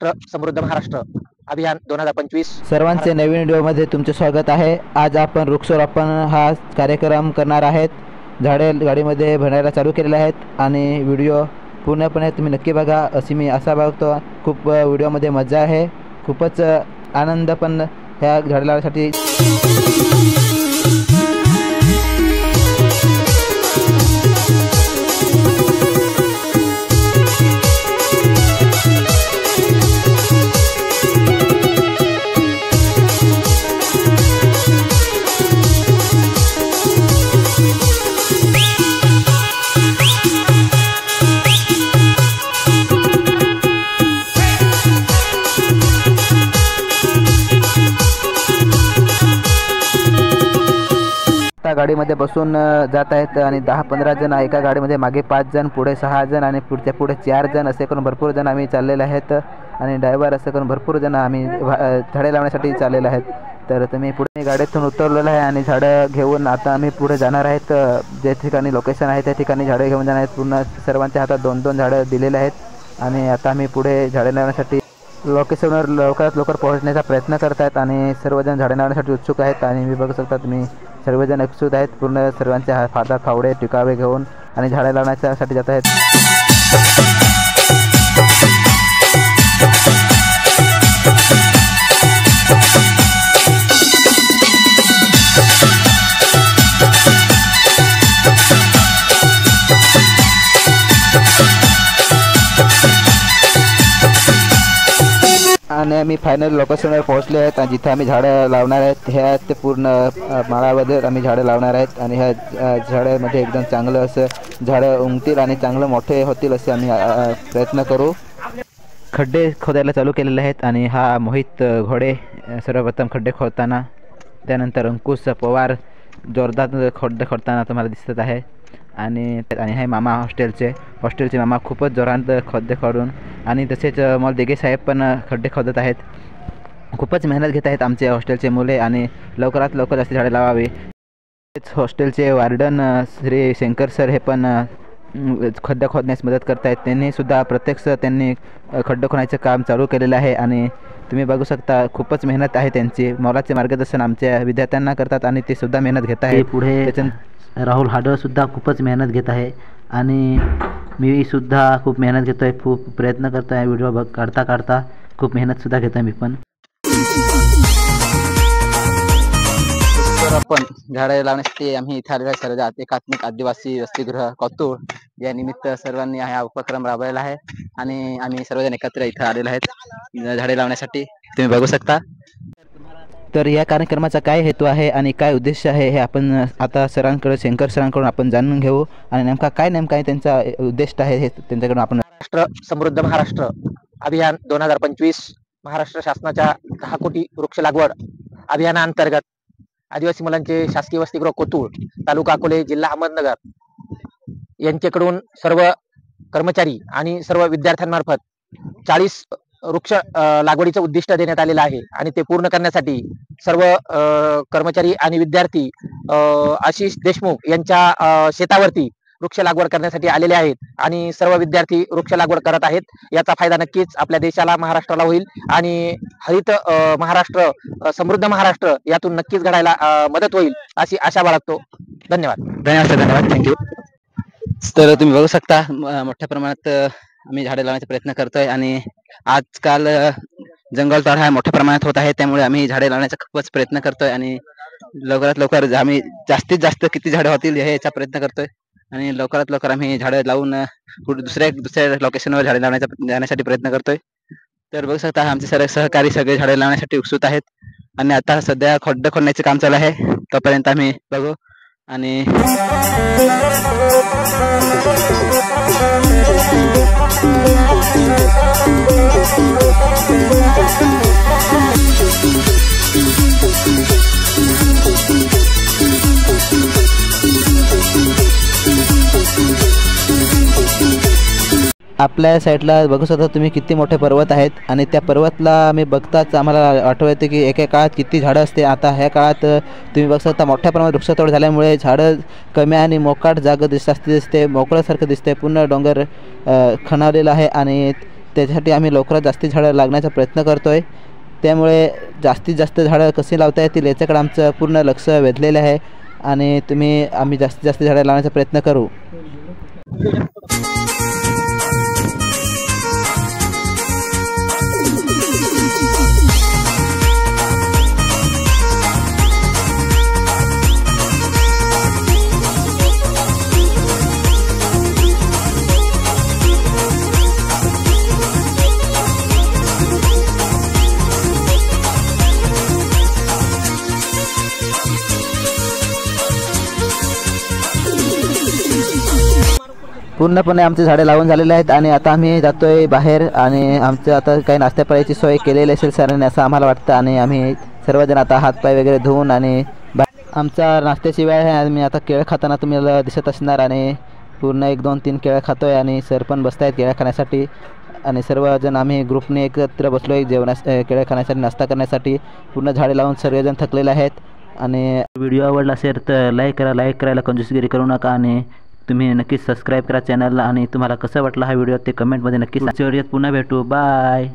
महाराष्ट्र समृद्ध महाराष्ट्र अभियान 2025। सर्वांचे नवीन व्हिडिओमध्ये तुमचे स्वागत आहे। आज आपण वृक्षारोपण हा कार्यक्रम करणार आहेत। झाडे गाडीमध्ये भरायला चालू केलेले आहेत आणि व्हिडिओ पूर्णपणे तुम्ही नक्की बघा अशी मी आशा बघतो। खूप व्हिडिओमध्ये मजा आहे, खूपच आनंद पण ह्या झाडे लावण्यासाठी। गाडीमध्ये बसून जात आहेत आणि 10-15 जण एका गाडीमध्ये, मागे 5 जण, पुढे 6 जण आणि पुढे 4 जण, असे करून भरपूर जण आम्ही चाललेले आहेत आणि ड्रायव्हर असे करून भरपूर जण आम्ही झाडे लावण्यासाठी चाललेले आहेत। तर तुम्ही पुढे गाडीतून उतरलेलं आहे आणि झाडं घेऊन आता आम्ही पुढे जाणार आहेत। जे ठिकाणी लोकेशन आहे त्या ठिकाणी झाडे घेऊन जाणार आहेत। पूर्ण सर्वांच्या हातात 2-2 झाडं दिलेले आहेत आणि आता आम्ही पुढे झाडे लावण्यासाठी लोकेशनवर लवकरात लवकर पोहोचण्याचा प्रयत्न करत आहेत आणि सर्वजण झाडे लावण्यासाठी उत्सुक आहेत। आणि मी बघू शकता तुम्ही सर्वजण उत्सुक आहेत, पूर्ण सर्वांचे हातात फावडे टिकावे घेऊन आणि झाडे लावण्यासाठी जात आहेत। आणि आम्ही फायनल लोकेशनवर पोहोचले आहेत आणि जिथे आम्ही झाडं लावणार आहेत ह्या ते पूर्ण माळावर आम्ही झाडं लावणार आहेत आणि ह्या झाडामध्ये एकदम चांगलं असं झाडं उमतील आणि चांगलं मोठे होतील असे आम्ही प्रयत्न करू। खड्डे खोदायला चालू केलेले आहेत आणि हा मोहित घोडे सर्वप्रथम खड्डे खोदताना, त्यानंतर अंकुश पवार जोरदार खड्डे खोदताना तुम्हाला दिसत आहे आणि हे मामा हॉस्टेलचे मामा खूपच जोरात खड्डे खोदून, आणि तसेच मला दिघे साहेब पण खड्डे खोदत आहेत। खूपच मेहनत घेत आहेत आमचे हॉस्टेलचे मुले आणि लवकरात लवकर असे झाडे लावावे। हॉस्टेलचे वार्डन श्री शंकर सर हे पण खड्डे खोदण्यास मदत करत आहेत। त्यांनी सुद्धा प्रत्यक्ष त्यांनी खड्डे खोदण्याचे काम चालू केलेलं आहे आणि तुम्ही बघू शकता खूपच मेहनत आहे त्यांची। मोलाचे मार्गदर्शन आमच्या विद्यार्थ्यांना करतात आणि ते सुद्धा मेहनत घेत आहेत। पुढे राहुल हाडळ सुद्धा खूपच मेहनत घेत आहे आणि मी सुद्धा खूप मेहनत घेतो आहे, खूप प्रयत्न करतो आहे। व्हिडिओ काढता खूप मेहनत सुद्धा घेतो आहे मी पण। आपण झाडे लावण्यासाठी आम्ही इथे आलेलो आहे। सर्व एकात्मिक आदिवासी वसतिगृह कोतूळ या निमित्त सर्वांनी हा उपक्रम राबवलेला आहे आणि आम्ही सर्वजण एकत्र इथे आलेलो आहेत झाडे लावण्यासाठी, तुम्ही बघू शकता। तर या कार्यक्रमाचा काय हेतू आहे आणि काय उद्देश आहे हे आपण आता सरांकडे, शंकर सरांकडून आपण जाणून घेऊ आणि नेमका आहे त्यांचा उद्देश आहे हे त्यांच्याकडून आपण। महाराष्ट्र समृद्ध महाराष्ट्र अभियान 2025 महाराष्ट्र शासनाच्या 10 कोटी वृक्ष लागवड अभियानाअंतर्गत आदिवासी मुलांचे शासकीय वसतिगृह कोतूळ, तालुका अकोले, जिल्हा अहमदनगर यांच्याकडून सर्व कर्मचारी आणि सर्व विद्यार्थ्यांमार्फत 40 वृक्ष लागवडीचं उद्दिष्ट देण्यात आलेलं आहे आणि ते पूर्ण करण्यासाठी सर्व कर्मचारी आणि विद्यार्थी आशिष देशमुख यांच्या शेतावरती वृक्ष लागवड करण्यासाठी आलेले आहेत आणि सर्व विद्यार्थी वृक्ष लागवड करत आहेत। याचा फायदा नक्कीच आपल्या देशाला, महाराष्ट्राला होईल आणि हरित महाराष्ट्र, समृद्ध महाराष्ट्र यातून नक्कीच घडायला मदत होईल अशी आशा बाळगतो। धन्यवाद थँक्यू। तर तुम्ही बघू शकता मोठ्या प्रमाणात आम्ही झाडे लावण्याचा प्रयत्न करतोय आणि आजकाल जंगलतोड हा मोठ्या प्रमाणात होत आहे, त्यामुळे आम्ही झाडे लावण्याचा खूपच प्रयत्न करतोय आणि लवकरात लवकर आम्ही जास्तीत जास्त किती झाडे होतील याचा प्रयत्न करतोय आणि लवकरात लवकर आम्ही झाडे लावून दुसऱ्या लोकेशनवर झाडे जाण्यासाठी प्रयत्न करतोय। तर बघू शकता आमचे सर्व सहकारी सगळे झाडे लावण्यासाठी उत्सुक आहेत आणि आता सध्या खड्डे खोदण्याचे काम चालू आहे, तोपर्यंत आम्ही बघू। आणि आपल्या साईडला बघू शकता तुम्ही किती मोठे पर्वत आहेत आणि त्या पर्वतला आम्ही बघताच आम्हाला आठवते की एका काळात किती झाडं असते। आता ह्या काळात तुम्ही बघू शकता मोठ्या प्रमाणात वृक्षतोड झाल्यामुळे झाडं कमी आणि मोकाट जागा दिसते, मोकळ्यासारखं दिसते। पूर्ण डोंगर खणावलेला आहे आणि त्याच्यासाठी आम्ही लवकरात जास्त झाडं लागण्याचा प्रयत्न करतो आहे. त्यामुळे जास्तीत जास्त झाडं कशी लावता येतील याच्याकडे आमचं पूर्ण लक्ष वेधलेलं आहे आणि आम्ही जास्तीत जास्त झाडं लावण्याचा प्रयत्न करू. पूर्णपणे आमचे झाडे लावून झालेले आहेत आणि आता आम्ही जातोय बाहेर आणि आमचं आता काही नाश्ता पाण्याची सोय केलेली असेल सरांनी असं आम्हाला वाटतं आणि आम्ही सर्वजण आता हातपाय वगैरे धुवून आणि आमचा नाश्त्याची वेळ आहे. आम्ही आता केळं खाताना तुम्हाला दिसत असणार आणि पूर्ण 1 2 3 केळं खातोय आणि सर पण बसत आहेत केळं खाण्यासाठी आणि सर्वजण आम्ही ग्रुपने एकत्र बसलो आहे केळं खाण्यासाठी नाश्ता करण्यासाठी. पूर्ण झाडे लावून सर्वजण थकलेले आहेत आणि व्हिडिओ आवडला असेल तर लाईक करायला कंजूसगिरी करू नका आणि तुम्ही नक्कीच सबस्क्राईब करा चॅनलला आणि तुम्हाला कसं वाटलं हा व्हिडिओ ते कमेंटमध्ये नक्की सांगा. पुढच्या व्हिडिओत पुन्हा भेटू. बाय.